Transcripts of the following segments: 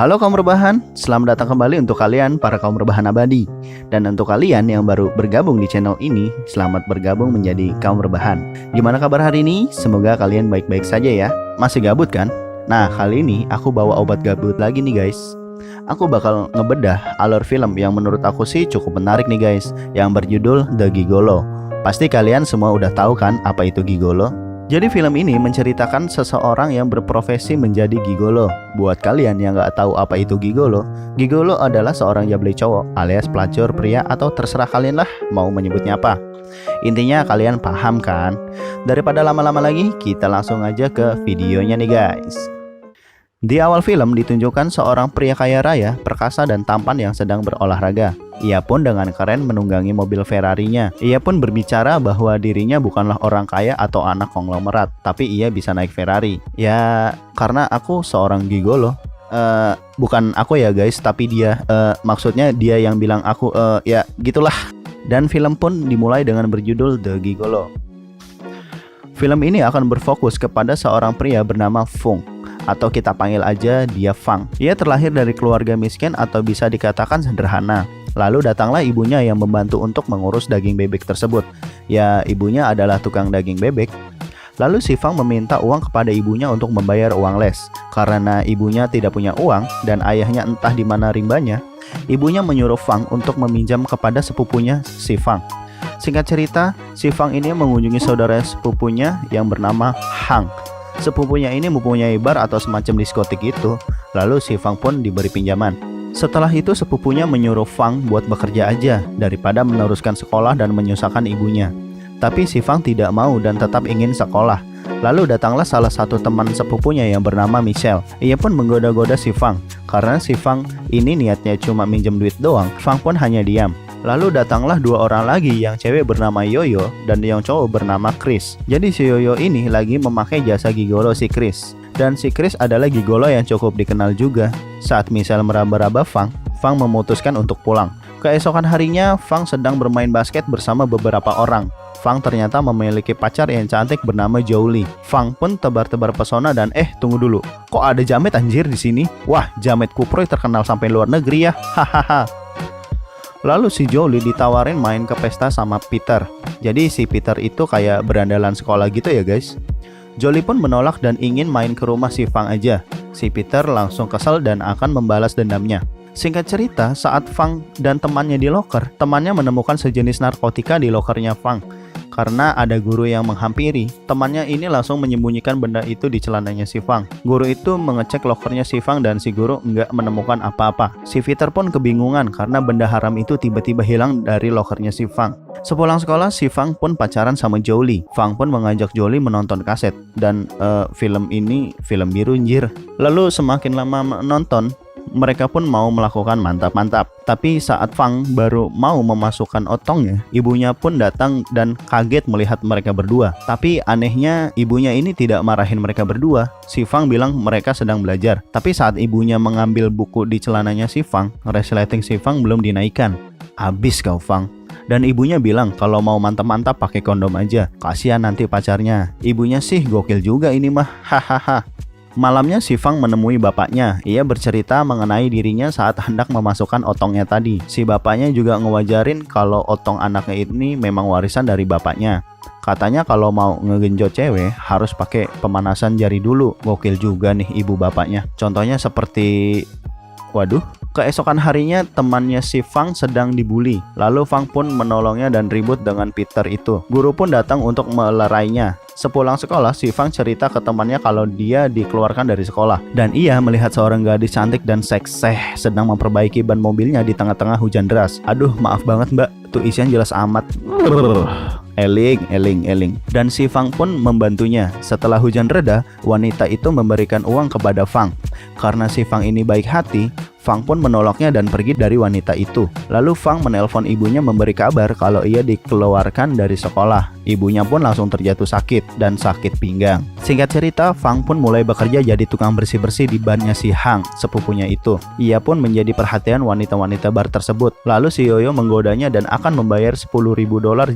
Halo kaum rebahan, selamat datang kembali untuk kalian para kaum rebahan abadi. Dan untuk kalian yang baru bergabung di channel ini, selamat bergabung menjadi kaum rebahan. Gimana kabar hari ini? Semoga kalian baik-baik saja ya. Masih gabut kan? Nah, kali ini aku bawa obat gabut lagi nih guys. Aku bakal ngebedah alur film yang menurut aku sih cukup menarik nih guys, yang berjudul The Gigolo. Pasti kalian semua udah tahu kan apa itu gigolo? Jadi film ini menceritakan seseorang yang berprofesi menjadi gigolo. Buat kalian yang nggak tahu apa itu gigolo, gigolo adalah seorang jablay cowok alias pelacur pria atau terserah kalian lah mau menyebutnya apa. Intinya kalian paham kan? Daripada lama-lama lagi, kita langsung aja ke videonya nih guys. Di awal film ditunjukkan seorang pria kaya raya, perkasa dan tampan yang sedang berolahraga. Ia pun dengan keren menunggangi mobil Ferrari-nya. Ia pun berbicara bahwa dirinya bukanlah orang kaya atau anak konglomerat, tapi ia bisa naik Ferrari. Ya, karena aku seorang gigolo. Bukan aku ya guys, tapi dia. Maksudnya dia yang bilang aku, ya gitulah. Dan film pun dimulai dengan berjudul The Gigolo. Film ini akan berfokus kepada seorang pria bernama Fung, atau kita panggil aja dia Fang. Ia terlahir dari keluarga miskin atau bisa dikatakan sederhana. Lalu datanglah ibunya yang membantu untuk mengurus daging bebek tersebut. Ya, ibunya adalah tukang daging bebek. Lalu si Fang meminta uang kepada ibunya untuk membayar uang les. Karena ibunya tidak punya uang dan ayahnya entah di mana rimbanya, ibunya menyuruh Fang untuk meminjam kepada sepupunya si Fang. Singkat cerita, si Fang ini mengunjungi saudara sepupunya yang bernama Hang. Sepupunya ini mempunyai bar atau semacam diskotik itu. Lalu si Fang pun diberi pinjaman. Setelah itu sepupunya menyuruh Fang buat bekerja aja daripada meneruskan sekolah dan menyusahkan ibunya. Tapi si Fang tidak mau dan tetap ingin sekolah. Lalu datanglah salah satu teman sepupunya yang bernama Michelle. Ia pun menggoda-goda si Fang. Karena si Fang ini niatnya cuma minjem duit doang, Fang pun hanya diam. Lalu datanglah dua orang lagi, yang cewek bernama Yoyo dan yang cowok bernama Chris. Jadi si Yoyo ini lagi memakai jasa gigolo si Chris. Dan si Chris adalah gigolo yang cukup dikenal juga. Saat Michelle meraba-raba Fang, Fang memutuskan untuk pulang. Keesokan harinya, Fang sedang bermain basket bersama beberapa orang. Fang ternyata memiliki pacar yang cantik bernama Jolie. Fang pun tebar-tebar pesona dan tunggu dulu. Kok ada jamet anjir di sini? Wah, jamet kuproy terkenal sampai luar negeri ya. Hahaha. Lalu si Jolie ditawarin main ke pesta sama Peter. Jadi si Peter itu kayak berandalan sekolah gitu ya guys. Jolie pun menolak dan ingin main ke rumah si Fang aja. Si Peter langsung kesal dan akan membalas dendamnya. Singkat cerita, saat Fang dan temannya di loker, temannya menemukan sejenis narkotika di lokernya Fang. Karena ada guru yang menghampiri, temannya ini langsung menyembunyikan benda itu di celananya si Fang. Guru itu mengecek lokernya si Fang dan si guru nggak menemukan apa-apa. Si Peter pun kebingungan karena benda haram itu tiba-tiba hilang dari lokernya si Fang. Sepulang sekolah, si Fang pun pacaran sama Jolie. Fang pun mengajak Jolie menonton kaset. Dan film ini film biru anjir. Lalu semakin lama menonton, mereka pun mau melakukan mantap-mantap. Tapi saat Fang baru mau memasukkan otongnya, ibunya pun datang dan kaget melihat mereka berdua. Tapi anehnya ibunya ini tidak marahin mereka berdua. Si Fang bilang mereka sedang belajar. Tapi saat ibunya mengambil buku di celananya si Fang, resleting si Fang belum dinaikkan. Habis kau Fang. Dan ibunya bilang kalau mau mantap-mantap pakai kondom aja. Kasihan nanti pacarnya. Ibunya sih gokil juga ini mah. Hahaha. Malamnya si Fang menemui bapaknya. Ia bercerita mengenai dirinya saat hendak memasukkan otongnya tadi. Si bapaknya juga ngewajarin kalau otong anaknya ini memang warisan dari bapaknya. Katanya kalau mau ngegenjot cewek harus pakai pemanasan jari dulu. Gokil juga nih ibu bapaknya. Contohnya seperti... Waduh. Keesokan harinya temannya si Fang sedang dibully. Lalu Fang pun menolongnya dan ribut dengan Peter itu. Guru pun datang untuk melerainya. Sepulang sekolah, si Fang cerita ke temannya kalau dia dikeluarkan dari sekolah. Dan ia melihat seorang gadis cantik dan sekseh sedang memperbaiki ban mobilnya di tengah-tengah hujan deras. Aduh, maaf banget mbak, tuh isian jelas amat. Eling. Dan si Fang pun membantunya. Setelah hujan reda, wanita itu memberikan uang kepada Fang. Karena si Fang ini baik hati, Fang pun menolaknya dan pergi dari wanita itu. Lalu Fang menelpon ibunya memberi kabar kalau ia dikeluarkan dari sekolah. Ibunya pun langsung terjatuh sakit dan sakit pinggang. Singkat cerita, Fang pun mulai bekerja jadi tukang bersih-bersih di barnya si Hang, sepupunya itu. Ia pun menjadi perhatian wanita-wanita bar tersebut. Lalu si Yoyo menggodanya dan akan membayar $10.000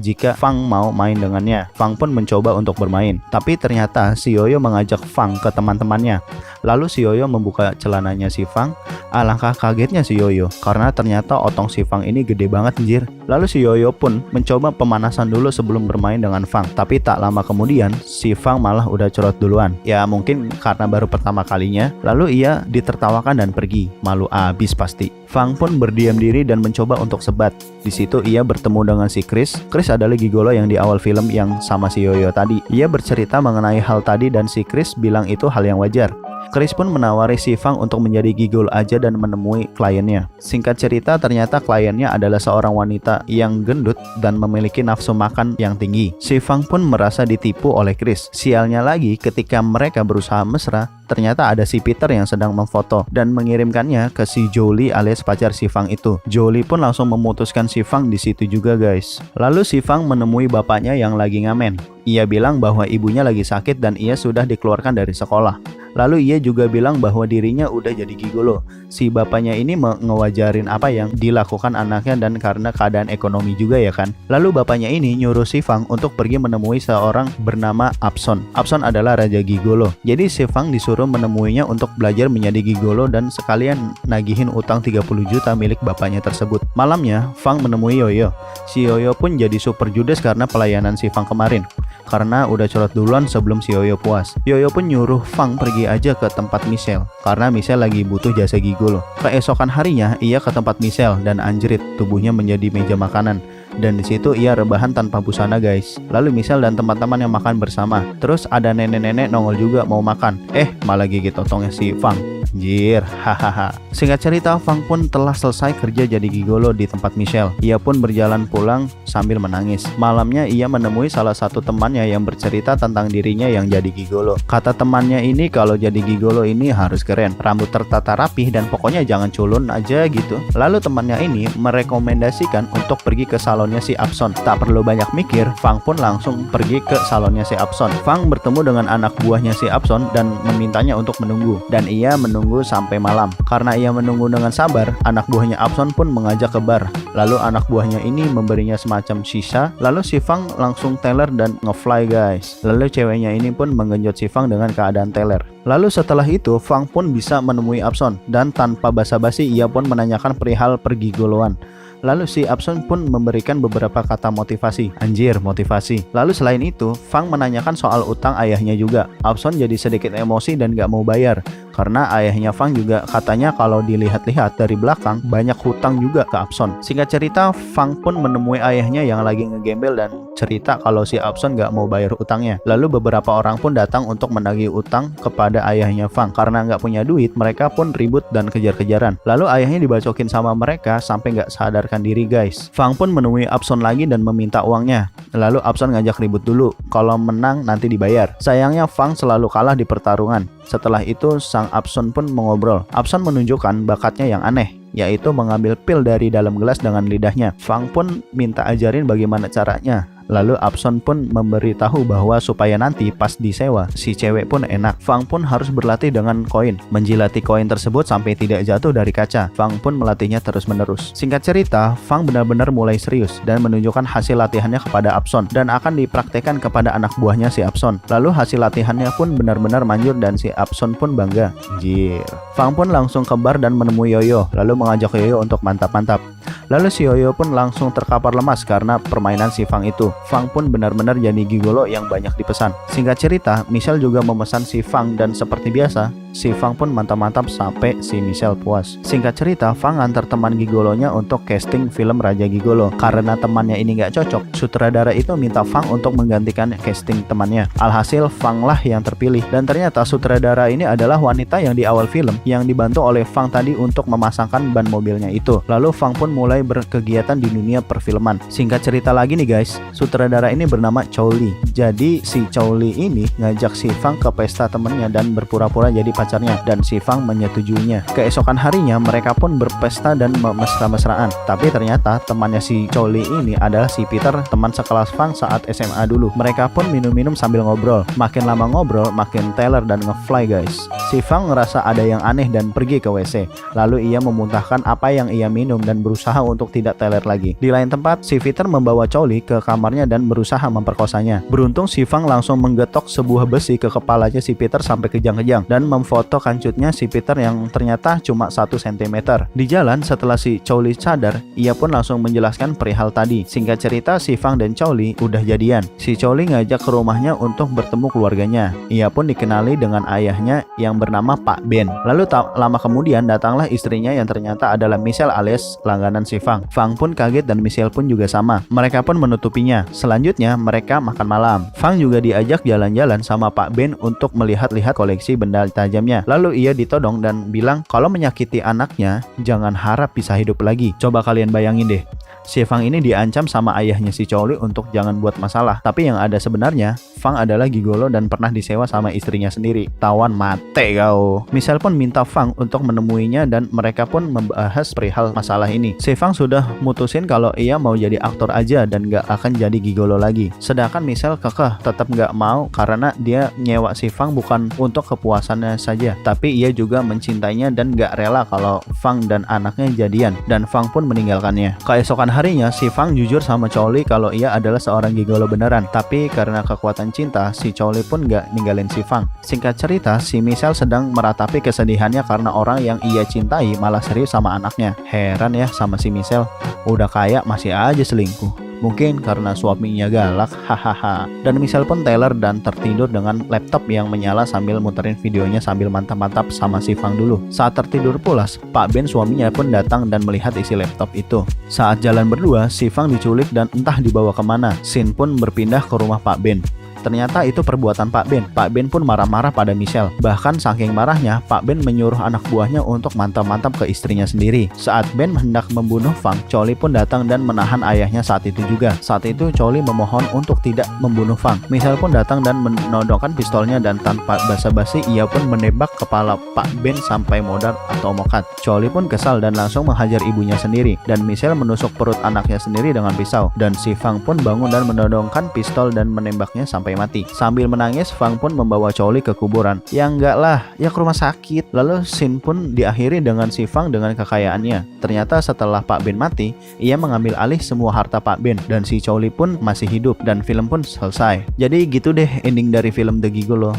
jika Fang mau main dengannya. Fang pun mencoba untuk bermain, tapi ternyata si Yoyo mengajak Fang ke teman-temannya. Lalu si Yoyo membuka celananya si Fang. Alangkah kagetnya si Yoyo karena ternyata otong si Fang ini gede banget anjir. Lalu si Yoyo pun mencoba pemanasan dulu sebelum bermain dengan Fang. Tapi tak lama kemudian si Fang malah udah curot duluan. Ya mungkin karena baru pertama kalinya. Lalu ia ditertawakan dan pergi. Malu abis pasti. Fang pun berdiam diri dan mencoba untuk sebat. Di situ ia bertemu dengan si Chris. Chris adalah gigolo yang di awal film yang sama si Yoyo tadi. Ia bercerita mengenai hal tadi dan si Chris bilang itu hal yang wajar. Chris pun menawari si Fang untuk menjadi gigolo aja dan menemui kliennya. Singkat cerita, ternyata kliennya adalah seorang wanita yang gendut dan memiliki nafsu makan yang tinggi. Si Fang pun merasa ditipu oleh Chris. Sialnya lagi, ketika mereka berusaha mesra, ternyata ada si Peter yang sedang memfoto dan mengirimkannya ke si Jolie alias pacar si Fang itu. Jolie pun langsung memutuskan si Fang di situ juga guys. Lalu si Fang menemui bapaknya yang lagi ngamen. Ia bilang bahwa ibunya lagi sakit dan ia sudah dikeluarkan dari sekolah. Lalu ia juga bilang bahwa dirinya udah jadi gigolo. Si bapaknya ini ngewajarin apa yang dilakukan anaknya dan karena keadaan ekonomi juga ya kan. Lalu bapaknya ini nyuruh si Fang untuk pergi menemui seorang bernama Abson. Abson adalah raja gigolo. Jadi si Fang disuruh menemuinya untuk belajar menjadi gigolo dan sekalian nagihin utang 30 juta milik bapaknya tersebut. Malamnya Fang menemui Yoyo. Si Yoyo pun jadi super judes karena pelayanan si Fang kemarin. Karena udah curhat duluan sebelum si Yoyo puas. Yoyo pun nyuruh Fang pergi aja ke tempat Michelle karena Michelle lagi butuh jasa gigolo. Keesokan harinya ia ke tempat Michelle dan anjrit, tubuhnya menjadi meja makanan. Dan di situ ia rebahan tanpa busana guys. Lalu Michelle dan teman-teman yang makan bersama. Terus ada nenek-nenek nongol juga mau makan. Malah gigit otongnya si Fang. Anjir, hahaha. Singkat cerita, Fang pun telah selesai kerja jadi gigolo di tempat Michelle. Ia pun berjalan pulang sambil menangis. Malamnya ia menemui salah satu temannya yang bercerita tentang dirinya yang jadi gigolo. Kata temannya ini kalau jadi gigolo ini harus keren, rambut tertata rapih dan pokoknya jangan culun aja gitu. Lalu temannya ini merekomendasikan untuk pergi ke salonnya si Abson. Tak perlu banyak mikir, Fang pun langsung pergi ke salonnya si Abson. Fang bertemu dengan anak buahnya si Abson dan memintanya untuk menunggu. Dan ia menunggu sampai malam. Karena ia menunggu dengan sabar, anak buahnya Abson pun mengajak ke bar. Lalu anak buahnya ini memberinya semacam sisa. Lalu si Fang langsung teler dan ngefly guys. Lalu ceweknya ini pun menggenjot si Fang dengan keadaan teler. Lalu setelah itu Fang pun bisa menemui Abson dan tanpa basa-basi ia pun menanyakan perihal pergigoloan. Lalu si Abson pun memberikan beberapa kata motivasi. Anjir, motivasi. Lalu selain itu, Fang menanyakan soal utang ayahnya juga. Abson jadi sedikit emosi dan gak mau bayar. Karena ayahnya Fang juga katanya kalau dilihat-lihat dari belakang banyak hutang juga ke Abson. Singkat cerita, Fang pun menemui ayahnya yang lagi ngegembel dan cerita kalau si Abson gak mau bayar utangnya. Lalu beberapa orang pun datang untuk menagih utang kepada ayahnya Fang. Karena gak punya duit, mereka pun ribut dan kejar-kejaran. Lalu ayahnya dibacokin sama mereka sampai gak sadarkan diri guys. Fang pun menemui Abson lagi dan meminta uangnya. Lalu Abson ngajak ribut dulu, kalau menang nanti dibayar. Sayangnya Fang selalu kalah di pertarungan. Setelah itu sang Abson pun mengobrol. Abson menunjukkan bakatnya yang aneh, yaitu mengambil pil dari dalam gelas dengan lidahnya. Fang pun minta ajarin bagaimana caranya. Lalu Abson pun memberitahu bahwa supaya nanti pas disewa, si cewek pun enak. Fang pun harus berlatih dengan koin, menjilati koin tersebut sampai tidak jatuh dari kaca. Fang pun melatihnya terus-menerus. Singkat cerita, Fang benar-benar mulai serius dan menunjukkan hasil latihannya kepada Abson dan akan dipraktekkan kepada anak buahnya si Abson. Lalu hasil latihannya pun benar-benar manjur dan si Abson pun bangga. Anjir. Fang pun langsung ke bar dan menemui Yoyo, lalu mengajak Yoyo untuk mantap-mantap. Lalu si Yoyo pun langsung terkapar lemas karena permainan si Fang itu. Fang pun benar-benar jadi gigolo yang banyak dipesan. Singkat cerita, Michelle juga memesan si Fang dan seperti biasa, si Fang pun mantap-mantap sampai si Michelle puas. Singkat cerita, Fang antar teman gigolonya untuk casting film Raja Gigolo. Karena temannya ini gak cocok, sutradara itu minta Fang untuk menggantikan casting temannya. Alhasil Fang lah yang terpilih. Dan ternyata sutradara ini adalah wanita yang di awal film yang dibantu oleh Fang tadi untuk memasangkan ban mobilnya itu. Lalu Fang pun mulai mulai berkegiatan di dunia perfilman. Singkat cerita lagi nih guys, sutradara ini bernama Chow Lee. Jadi si Chow Lee ini ngajak si Fang ke pesta temennya dan berpura-pura jadi pacarnya, dan si Fang menyetujuinya. Keesokan harinya mereka pun berpesta dan mesra-mesraan. Tapi ternyata temannya si Chow Lee ini adalah si Peter, teman sekelas Fang saat SMA dulu. Mereka pun minum-minum sambil ngobrol. Makin lama ngobrol, makin teler dan ngefly guys. Si Fang ngerasa ada yang aneh dan pergi ke WC. Lalu ia memuntahkan apa yang ia minum dan berusaha untuk tidak teler lagi. Di lain tempat, si Peter membawa Chow Lee ke kamarnya dan berusaha memperkosanya. Beruntung si Fang langsung menggetok sebuah besi ke kepalanya si Peter sampai kejang-kejang dan memfoto kancutnya si Peter yang ternyata cuma 1 cm. Di jalan setelah si Chow Lee sadar, ia pun langsung menjelaskan perihal tadi. Singkat cerita, si Fang dan Chow Lee udah jadian. Si Chow Lee ngajak ke rumahnya untuk bertemu keluarganya. Ia pun dikenali dengan ayahnya yang bernama Pak Ben. Lalu tak lama kemudian datanglah istrinya yang ternyata adalah Michelle alias langganan si Fang. Fang pun kaget dan Michelle pun juga sama. Mereka pun menutupinya. Selanjutnya mereka makan malam. Fang juga diajak jalan-jalan sama Pak Ben untuk melihat-lihat koleksi benda tajamnya. Lalu ia ditodong dan bilang kalau menyakiti anaknya jangan harap bisa hidup lagi. Coba kalian bayangin deh, si Fang ini diancam sama ayahnya si Chow Lee untuk jangan buat masalah. Tapi yang ada sebenarnya, Fang adalah gigolo dan pernah disewa sama istrinya sendiri. Tawan mate kau. Michelle pun minta Fang untuk menemuinya dan mereka pun membahas perihal masalah ini. Si Fang sudah mutusin kalau ia mau jadi aktor aja dan gak akan jadi gigolo lagi. Sedangkan Michelle kekeh tetap gak mau karena dia nyewa si Fang bukan untuk kepuasannya saja, tapi ia juga mencintainya dan gak rela kalau Fang dan anaknya jadian, dan Fang pun meninggalkannya. Keesokan harinya si Fang jujur sama Chow Lee kalau ia adalah seorang gigolo beneran, tapi karena kekuatan cinta si Chow Lee pun gak ninggalin si Fang. Singkat cerita, si Michelle sedang meratapi kesedihannya karena orang yang ia cintai malah serius sama anaknya. Heran ya sama si Michelle, udah kaya masih aja selingkuh. Mungkin karena suaminya galak, hahaha. Dan Michelle pun teler dan tertidur dengan laptop yang menyala sambil muterin videonya sambil mantap-mantap sama si Fang dulu. Saat tertidur pulas, Pak Ben suaminya pun datang dan melihat isi laptop itu. Saat jalan berdua, si Fang diculik dan entah dibawa kemana. Sin pun berpindah ke rumah Pak Ben. Ternyata itu perbuatan Pak Ben. Pak Ben pun marah-marah pada Michelle. Bahkan saking marahnya, Pak Ben menyuruh anak buahnya untuk mantap-mantap ke istrinya sendiri. Saat Ben hendak membunuh Fang, Chow Lee pun datang dan menahan ayahnya saat itu juga. Saat itu Chow Lee memohon untuk tidak membunuh Fang. Michelle pun datang dan menodongkan pistolnya dan tanpa basa-basi ia pun menembak kepala Pak Ben sampai modar atau mokat. Chow Lee pun kesal dan langsung menghajar ibunya sendiri. Dan Michelle menusuk perut anaknya sendiri dengan pisau. Dan si Fang pun bangun dan menodongkan pistol dan menembaknya sampai mati. Sambil menangis, Fang pun membawa Chow Lee ke kuburan. Ya enggak lah, ya ke rumah sakit. Lalu scene pun diakhiri dengan si Fang dengan kekayaannya. Ternyata setelah Pak Ben mati, ia mengambil alih semua harta Pak Ben dan si Chow Lee pun masih hidup dan film pun selesai. Jadi gitu deh ending dari film The Gigolo.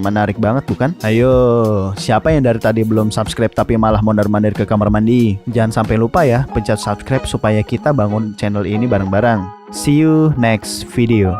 Menarik banget bukan? Ayo, siapa yang dari tadi belum subscribe tapi malah mondar-mandir ke kamar mandi? Jangan sampai lupa ya, pencet subscribe supaya kita bangun channel ini bareng-bareng. See you next video.